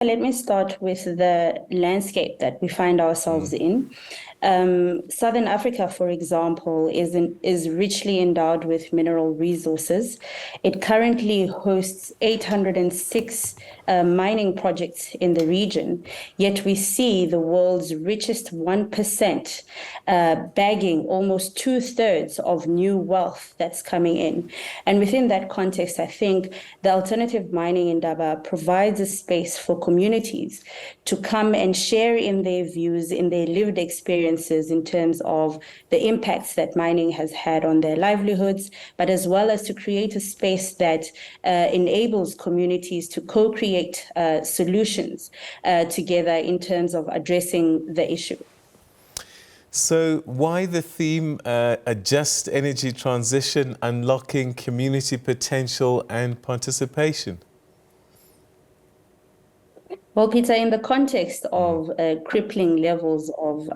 Let me start with the landscape that we find ourselves in. Southern Africa, for example, is richly endowed with mineral resources. It currently hosts 806 mining projects in the region, yet we see the world's richest 1% bagging almost 2/3 of new wealth that's coming in. And within that context, I think the Alternative Mining Indaba provides a space for communities to come and share in their views, in their lived experiences in terms of the impacts that mining has had on their livelihoods, but as well as to create a space that enables communities to co-create solutions together in terms of addressing the issue. So why the theme, a just energy transition, unlocking community potential and participation? Well, Peter, in the context of crippling levels of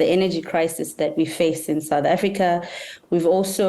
the energy crisis that we face in South Africa, we've also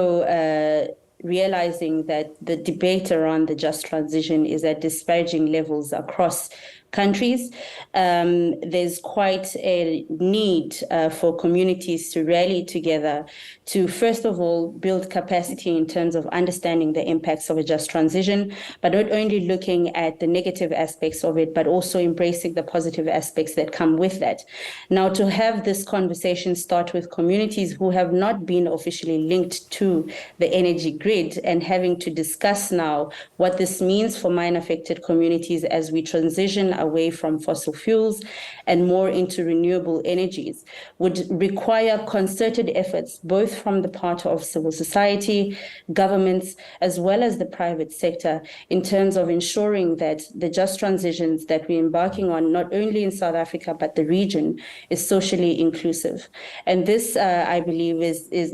realizing that the debate around the just transition is at disparaging levels across countries. There's quite a need for communities to rally together to, first of all, build capacity in terms of understanding the impacts of a just transition, but not only looking at the negative aspects of it, but also embracing the positive aspects that come with that. Now, to have this conversation start with communities who have not been officially linked to the energy grid and having to discuss now what this means for mine-affected communities as we transition away from fossil fuels and more into renewable energies would require concerted efforts, both from the part of civil society, governments, as well as the private sector, in terms of ensuring that the just transitions that we're embarking on, not only in South Africa, but the region, is socially inclusive. And this, I believe,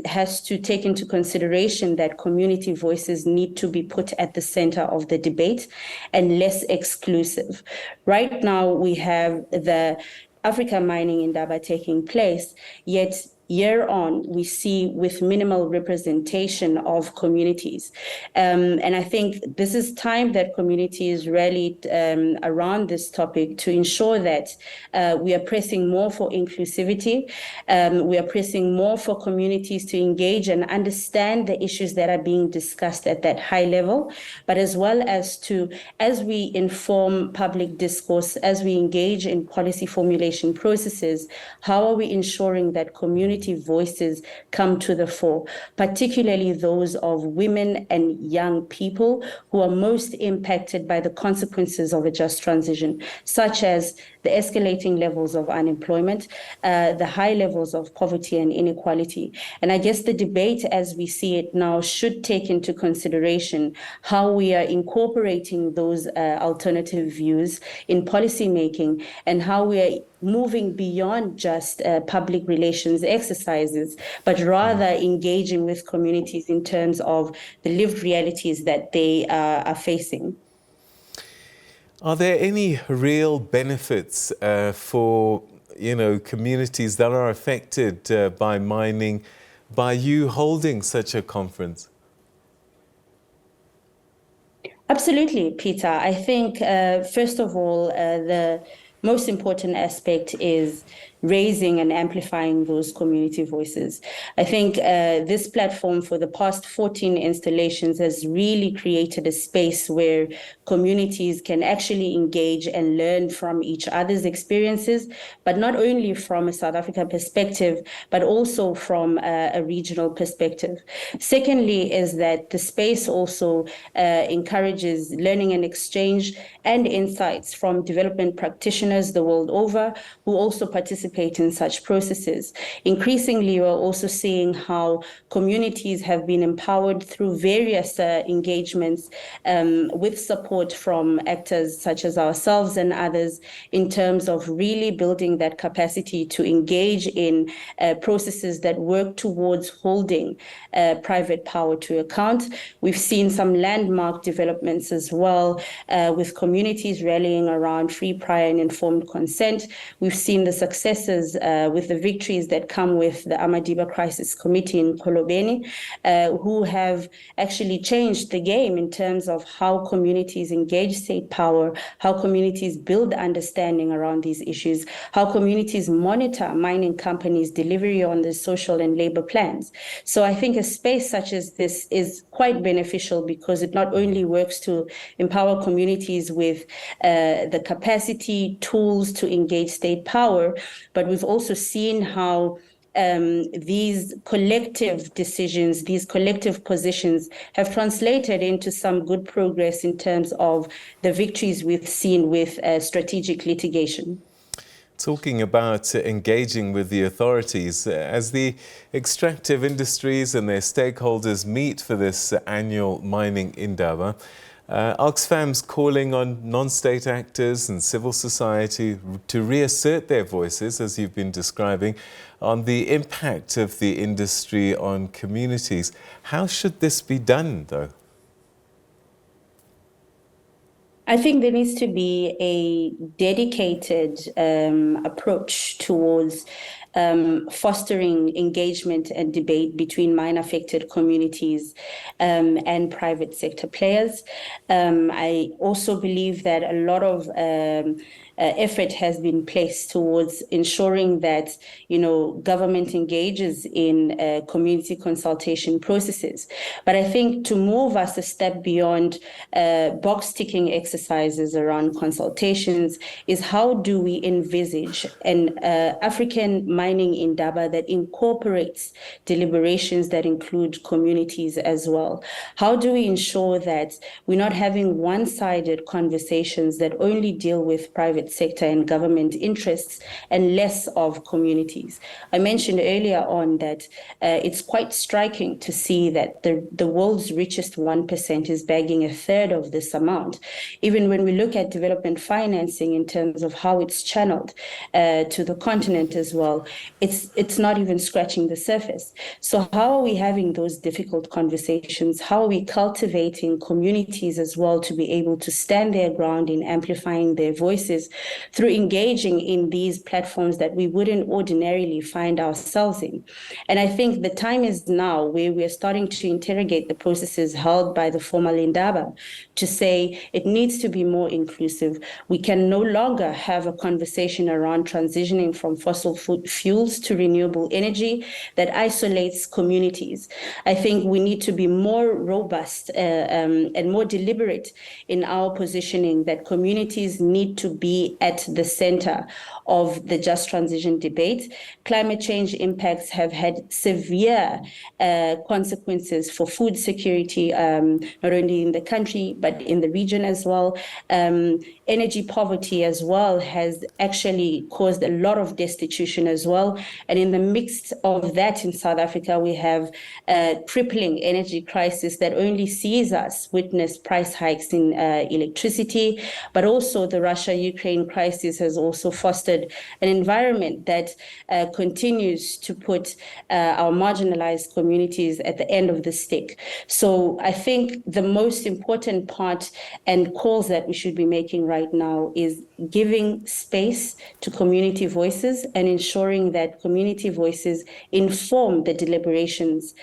has to take into consideration that community voices need to be put at the center of the debate and less exclusive. Right now, we have the African Mining Indaba taking place, yet year on, we see with minimal representation of communities. And I think this is time that communities rallied around this topic to ensure that we are pressing more for inclusivity. We are pressing more for communities to engage and understand the issues that are being discussed at that high level, but as well as to, as we inform public discourse, as we engage in policy formulation processes, how are we ensuring that community voices come to the fore, particularly those of women and young people who are most impacted by the consequences of a just transition, such as the escalating levels of unemployment, the high levels of poverty and inequality. And I guess the debate as we see it now should take into consideration how we are incorporating those alternative views in policy making and how we are moving beyond just public relations exercises, but rather engaging with communities in terms of the lived realities that they are facing. Are there any real benefits for, communities that are affected by mining by you holding such a conference? Absolutely, Peter. I think, first of all, the most important aspect is raising and amplifying those community voices. I think this platform for the past 14 installations has really created a space where communities can actually engage and learn from each other's experiences, but not only from a South Africa perspective, but also from a regional perspective. Secondly, is that the space also encourages learning and exchange and insights from development practitioners the world over who also participate in such processes. Increasingly, we're also seeing how communities have been empowered through various engagements with support from actors such as ourselves and others in terms of really building that capacity to engage in processes that work towards holding private power to account. We've seen some landmark developments as well with communities rallying around free, prior and informed informed consent. We've seen the successes with the victories that come with the Amadiba Crisis Committee in Kolobeni, who have actually changed the game in terms of how communities engage state power, how communities build understanding around these issues, how communities monitor mining companies' delivery on the social and labor plans. So I think a space such as this is quite beneficial because it not only works to empower communities with the capacity, tools to engage state power, but we've also seen how these collective decisions, these collective positions have translated into some good progress in terms of the victories we've seen with strategic litigation. Talking about engaging with the authorities, as the extractive industries and their stakeholders meet for this annual Mining Indaba, Oxfam's calling on non-state actors and civil society to reassert their voices, as you've been describing, on the impact of the industry on communities. How should this be done, though? I think there needs to be a dedicated approach towards fostering engagement and debate between mine-affected communities and private sector players. I also believe that a lot of effort has been placed towards ensuring that, government engages in community consultation processes. But I think to move us a step beyond box-ticking exercises around consultations is how do we envisage an African Mining Indaba that incorporates deliberations that include communities as well? How do we ensure that we're not having one-sided conversations that only deal with private sector and government interests and less of communities? I mentioned earlier on that it's quite striking to see that the world's richest 1% is bagging a third of this amount. Even when we look at development financing in terms of how it's channeled to the continent as well, it's not even scratching the surface. So how are we having those difficult conversations? How are we cultivating communities as well to be able to stand their ground in amplifying their voices through engaging in these platforms that we wouldn't ordinarily find ourselves in? And I think the time is now where we're starting to interrogate the processes held by the formal Indaba to say it needs to be more inclusive. We can no longer have a conversation around transitioning from fossil fuels to renewable energy that isolates communities. I think we need to be more robust and more deliberate in our positioning that communities need to be at the center of the just transition debate. Climate change impacts have had severe consequences for food security, not only in the country, but in the region as well. Energy poverty as well has actually caused a lot of destitution as well. And in the midst of that in South Africa, we have a crippling energy crisis that only sees us witness price hikes in electricity, but also the Russia-Ukraine crisis has also fostered an environment that continues to put our marginalized communities at the end of the stick. So I think the most important part and calls that we should be making right now is giving space to community voices and ensuring that community voices inform the deliberations